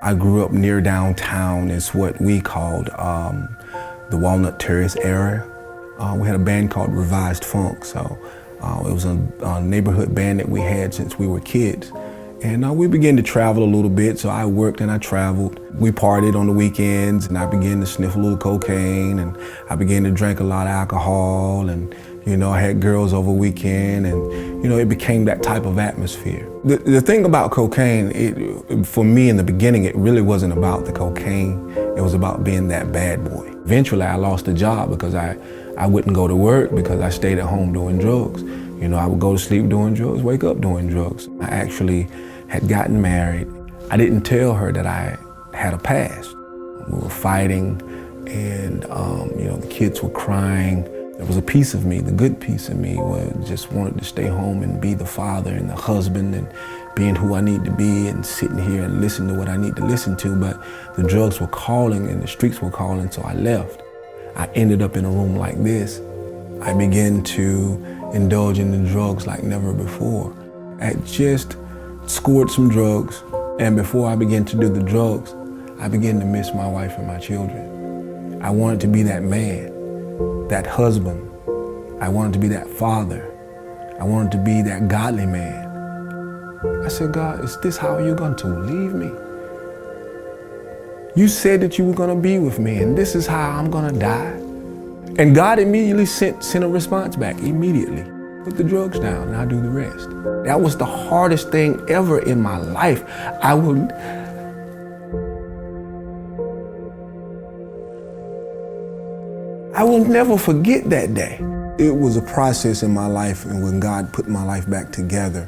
I grew up near downtown. It's what we called the Walnut Terrace area. We had a band called Revised Funk, so it was a neighborhood band that we had since we were kids. And we began to travel a little bit, so I worked and I traveled. We partied on the weekends, and I began to sniff a little cocaine, and I began to drink a lot of alcohol, and I had girls over weekend, and it became that type of atmosphere. The thing about cocaine, for me in the beginning, it really wasn't about the cocaine. It was about being that bad boy. Eventually, I lost a job because I wouldn't go to work because I stayed at home doing drugs. I would go to sleep doing drugs, wake up doing drugs. I actually had gotten married. I didn't tell her that I had a past. We were fighting, and the kids were crying. There was a piece of me, the good piece of me, where I just wanted to stay home and be the father and the husband and being who I need to be and sitting here and listen to what I need to listen to. But the drugs were calling and the streets were calling, so I left. I ended up in a room like this. I began to indulge in the drugs like never before. I just scored some drugs, and before I began to do the drugs, I began to miss my wife and my children. I wanted to be that man, that husband. I wanted to be that father. I wanted to be that godly man. I said, God, is this how you're going to leave me? You said that you were going to be with me, and this is how I'm going to die? And God immediately sent a response back, immediately. Put the drugs down and I'll do the rest. That was the hardest thing ever in my life. I will never forget that day. It was a process in my life, and when God put my life back together,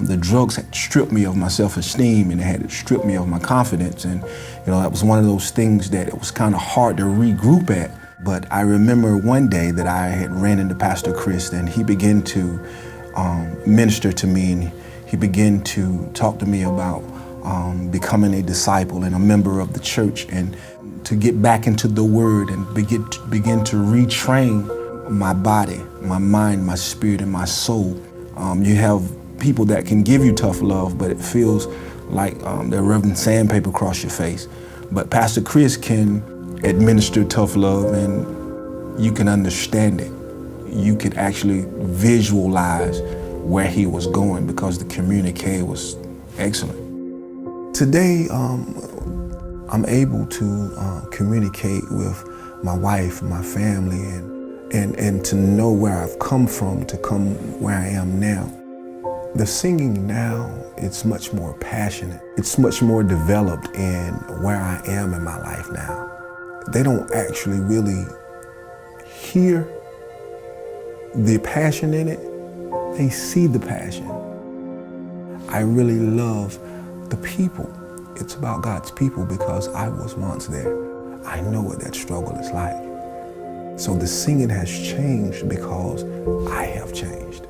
the drugs had stripped me of my self-esteem, and it had stripped me of my confidence. And that was one of those things that it was kind of hard to regroup at. But I remember one day that I had ran into Pastor Chris, and he began to minister to me, and he began to talk to me about becoming a disciple and a member of the church, and to get back into the Word and begin to retrain my body, my mind, my spirit, and my soul. You have people that can give you tough love, but it feels like they're rubbing sandpaper across your face. But Pastor Chris can administer tough love, and you can understand it. You could actually visualize where he was going because the communique was excellent. Today, I'm able to communicate with my wife, my family, and to know where I've come from to come where I am now. The singing now, it's much more passionate. It's much more developed in where I am in my life now. They don't actually really hear the passion in it. They see the passion. I really love the people. It's about God's people because I was once there. I know what that struggle is like. So the singing has changed because I have changed.